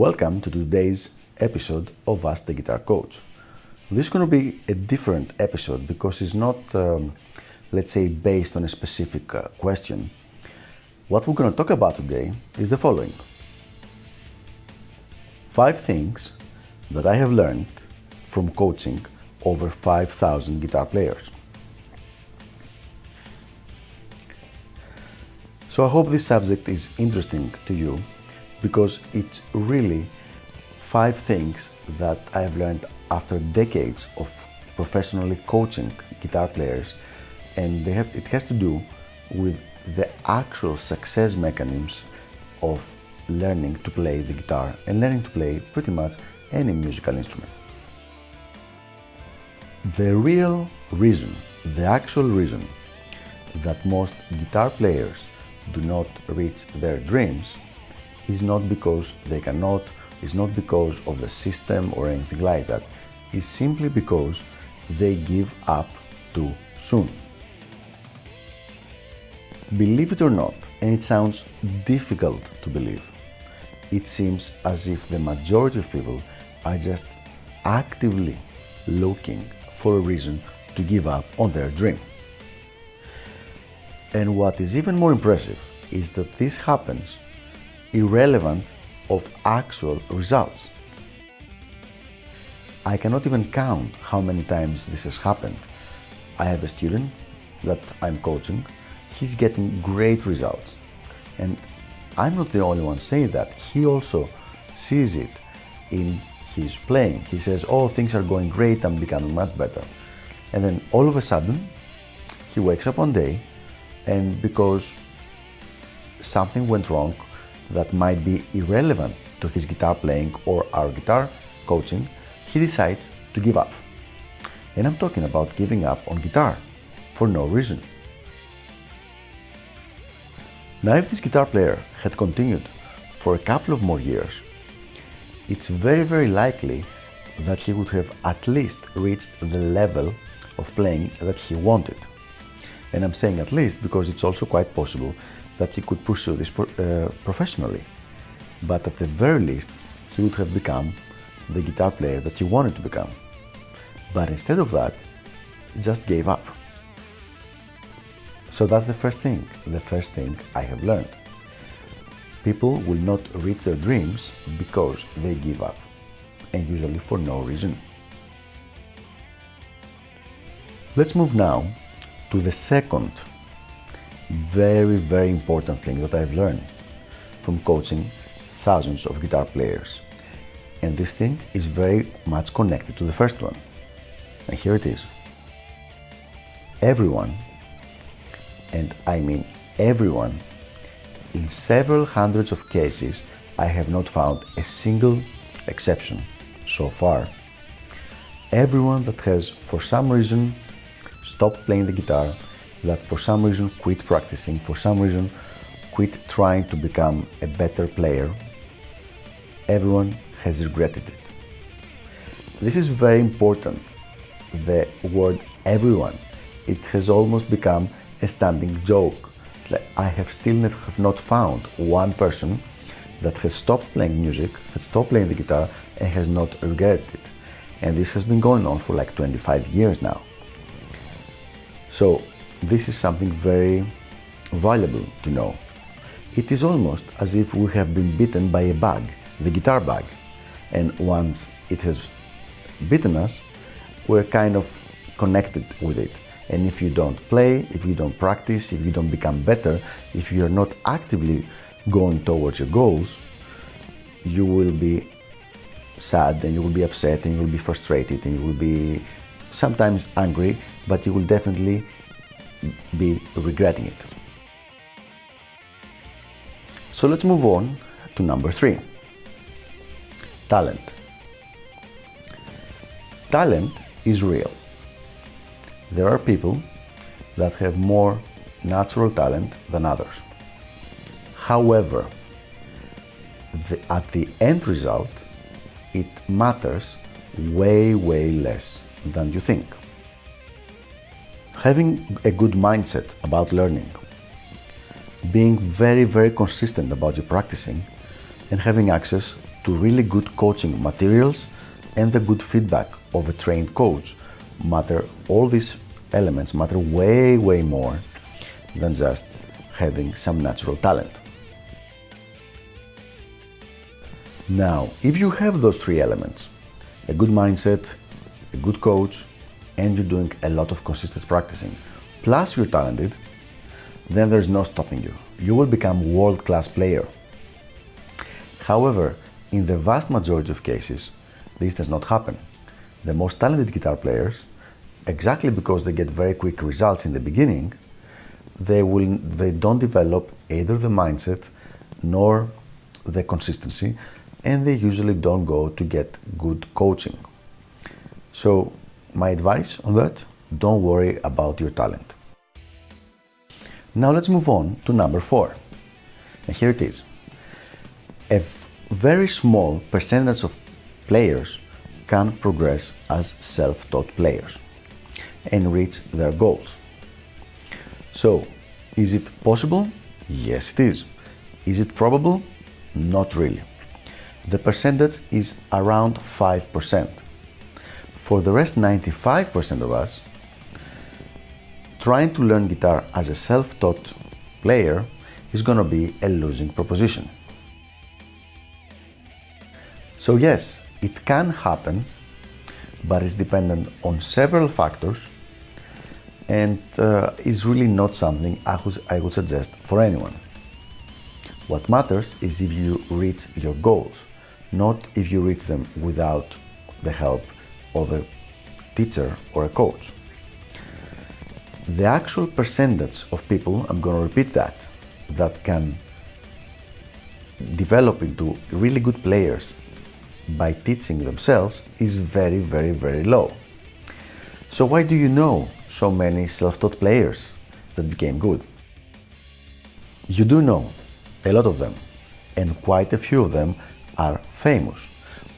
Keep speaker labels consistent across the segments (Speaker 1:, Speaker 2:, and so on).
Speaker 1: Welcome to today's episode of Ask the Guitar Coach. This is going to be a different episode because it's not, let's say, based on a specific question. What we're going to talk about today is the following. 5 things that I have learned from coaching over 5,000 guitar players. So I hope this subject is interesting to you because it's really 5 things that I have learned after decades of professionally coaching guitar players, and it has to do with the actual success mechanisms of learning to play the guitar and learning to play pretty much any musical instrument. The real reason, the actual reason that most guitar players do not reach their dreams is not because they cannot, is not because of the system or anything like that. It's simply because they give up too soon. Believe it or not, and it sounds difficult to believe, it seems as if the majority of people are just actively looking for a reason to give up on their dream. And what is even more impressive is that this happens irrelevant of actual results. I cannot even count how many times this has happened. I have a student that I'm coaching, he's getting great results. And I'm not the only one saying that. He also sees it in his playing. He says, oh, things are going great, I'm becoming much better. And then all of a sudden, he wakes up one day, and because something went wrong that might be irrelevant to his guitar playing or our guitar coaching, he decides to give up. And I'm talking about giving up on guitar for no reason. Now, if this guitar player had continued for a couple of more years, it's very, very likely that he would have at least reached the level of playing that he wanted. And I'm saying at least because it's also quite possible that he could pursue this professionally. But at the very least, he would have become the guitar player that he wanted to become. But instead of that, he just gave up. So that's the first thing I have learned. People will not reach their dreams because they give up, and usually for no reason. Let's move now to the second very, very important thing that I've learned from coaching thousands of guitar players. And this thing is very much connected to the first one. And here it is. Everyone, and I mean everyone, in several hundreds of cases, I have not found a single exception so far. Everyone that has, for some reason, stopped playing the guitar, that for some reason quit practicing, for some reason quit trying to become a better player, everyone has regretted it. This is very important. The word everyone, it has almost become a standing joke. It's like I have still not found one person that has stopped playing music, has stopped playing the guitar and has not regretted it. And this has been going on for like 25 years now. So this is something very valuable to know. It is almost as if we have been bitten by a bug, the guitar bug. And once it has bitten us, we're kind of connected with it. And if you don't play, if you don't practice, if you don't become better, if you're not actively going towards your goals, you will be sad and you will be upset and you will be frustrated and you will be sometimes angry, but you will definitely be regretting it. So let's move on to number 3. Talent. Talent is real. There are people that have more natural talent than others. However, at the end result, it matters way, way less than you think. Having a good mindset about learning, being very, very consistent about your practicing, and having access to really good coaching materials and the good feedback of a trained coach matter. All these elements matter way, way more than just having some natural talent. Now, if you have those three elements, a good mindset, a good coach, and you're doing a lot of consistent practicing, plus you're talented, then there's no stopping you. You will become world-class player. However, in the vast majority of cases, this does not happen. The most talented guitar players, exactly because they get very quick results in the beginning, they don't develop either the mindset nor the consistency, and they usually don't go to get good coaching. So my advice on that, don't worry about your talent. Now let's move on to number 4. And here it is. A very small percentage of players can progress as self-taught players and reach their goals. So, is it possible? Yes, it is. Is it probable? Not really. The percentage is around 5%. For the rest 95% of us, trying to learn guitar as a self-taught player is going to be a losing proposition. So yes, it can happen, but it's dependent on several factors and is really not something I would suggest for anyone. What matters is if you reach your goals, not if you reach them without the help of a teacher or a coach. The actual percentage of people, I'm going to repeat that can develop into really good players by teaching themselves is very, very, very low. So why do you know so many self-taught players that became good? You do know a lot of them, and quite a few of them are famous.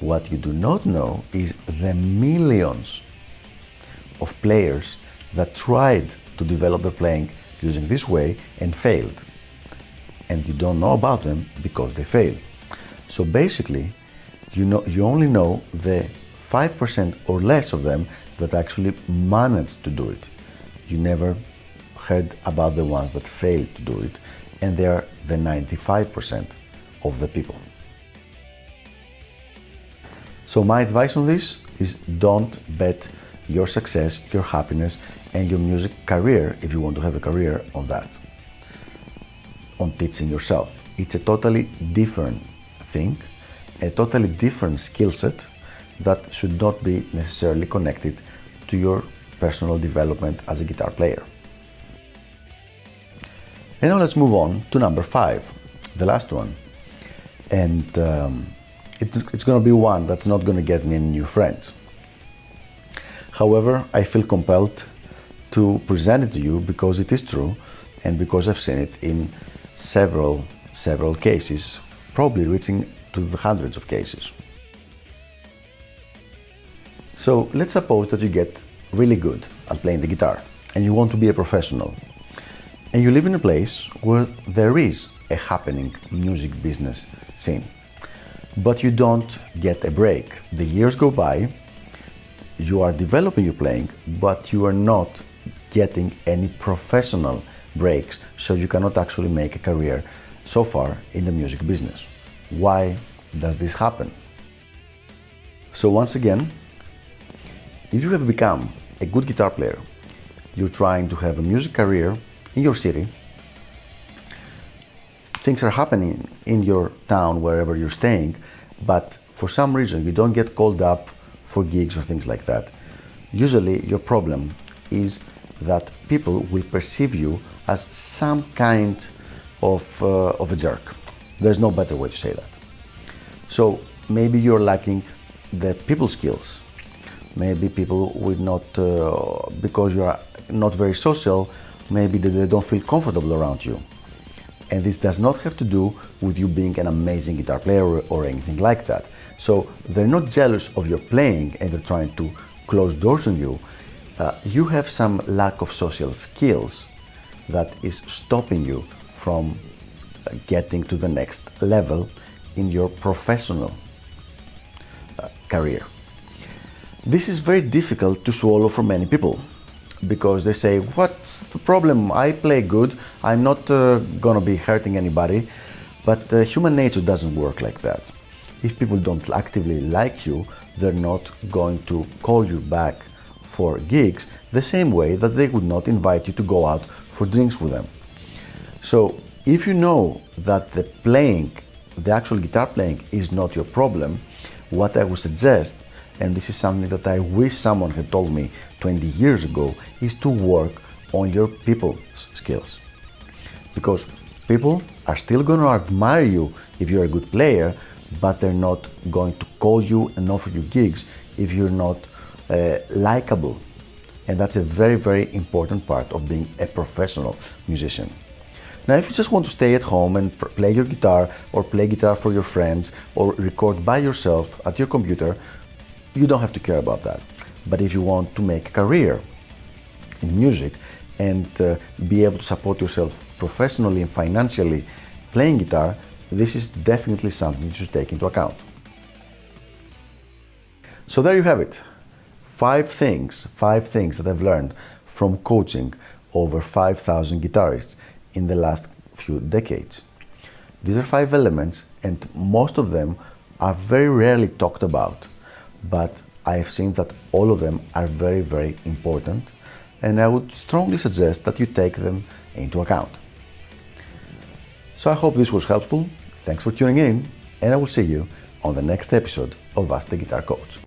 Speaker 1: What you do not know is the millions of players that tried to develop their playing using this way and failed. And you don't know about them because they failed. So basically, you only know the 5% or less of them that actually managed to do it. You never heard about the ones that failed to do it, and they are the 95% of the people. So my advice on this is don't bet your success, your happiness, and your music career, if you want to have a career, on that, on teaching yourself. It's a totally different thing, a totally different skill set that should not be necessarily connected to your personal development as a guitar player. And now let's move on to number 5, the last one. And it's going to be one that's not going to get me any new friends. However, I feel compelled to present it to you because it is true and because I've seen it in several cases, probably reaching to the hundreds of cases. So let's suppose that you get really good at playing the guitar and you want to be a professional, and you live in a place where there is a happening music business scene, but you don't get a break. The years go by, you are developing your playing, but you are not getting any professional breaks, so you cannot actually make a career so far in the music business. Why does this happen? So once again, if you have become a good guitar player, you're trying to have a music career in your city, things are happening in your town, wherever you're staying, but for some reason you don't get called up for gigs or things like that. Usually your problem is that people will perceive you as some kind of a jerk. There's no better way to say that. So maybe you're lacking the people skills. Maybe people will not, because you are not very social, maybe they don't feel comfortable around you. And this does not have to do with you being an amazing guitar player or anything like that. So they're not jealous of your playing and they're trying to close doors on you. You have some lack of social skills that is stopping you from getting to the next level in your professional career. This is very difficult to swallow for many people because they say, what's the problem? I play good, I'm not gonna be hurting anybody. But human nature doesn't work like that. If people don't actively like you, they're not going to call you back for gigs the same way that they would not invite you to go out for drinks with them. So if you know that the actual guitar playing is not your problem, what I would suggest, and this is something that I wish someone had told me 20 years ago, is to work on your people skills. Because people are still going to admire you if you're a good player, but they're not going to call you and offer you gigs if you're not likable. And that's a very, very important part of being a professional musician. Now, if you just want to stay at home and play your guitar or play guitar for your friends or record by yourself at your computer, you don't have to care about that. But if you want to make a career in music and be able to support yourself professionally and financially playing guitar, this is definitely something you should take into account. So there you have it. 5 things that I've learned from coaching over 5,000 guitarists in the last few decades. These are 5 elements, and most of them are very rarely talked about, but I have seen that all of them are very, very important, and I would strongly suggest that you take them into account. So I hope this was helpful. Thanks for tuning in, and I will see you on the next episode of Ask the Guitar Coach.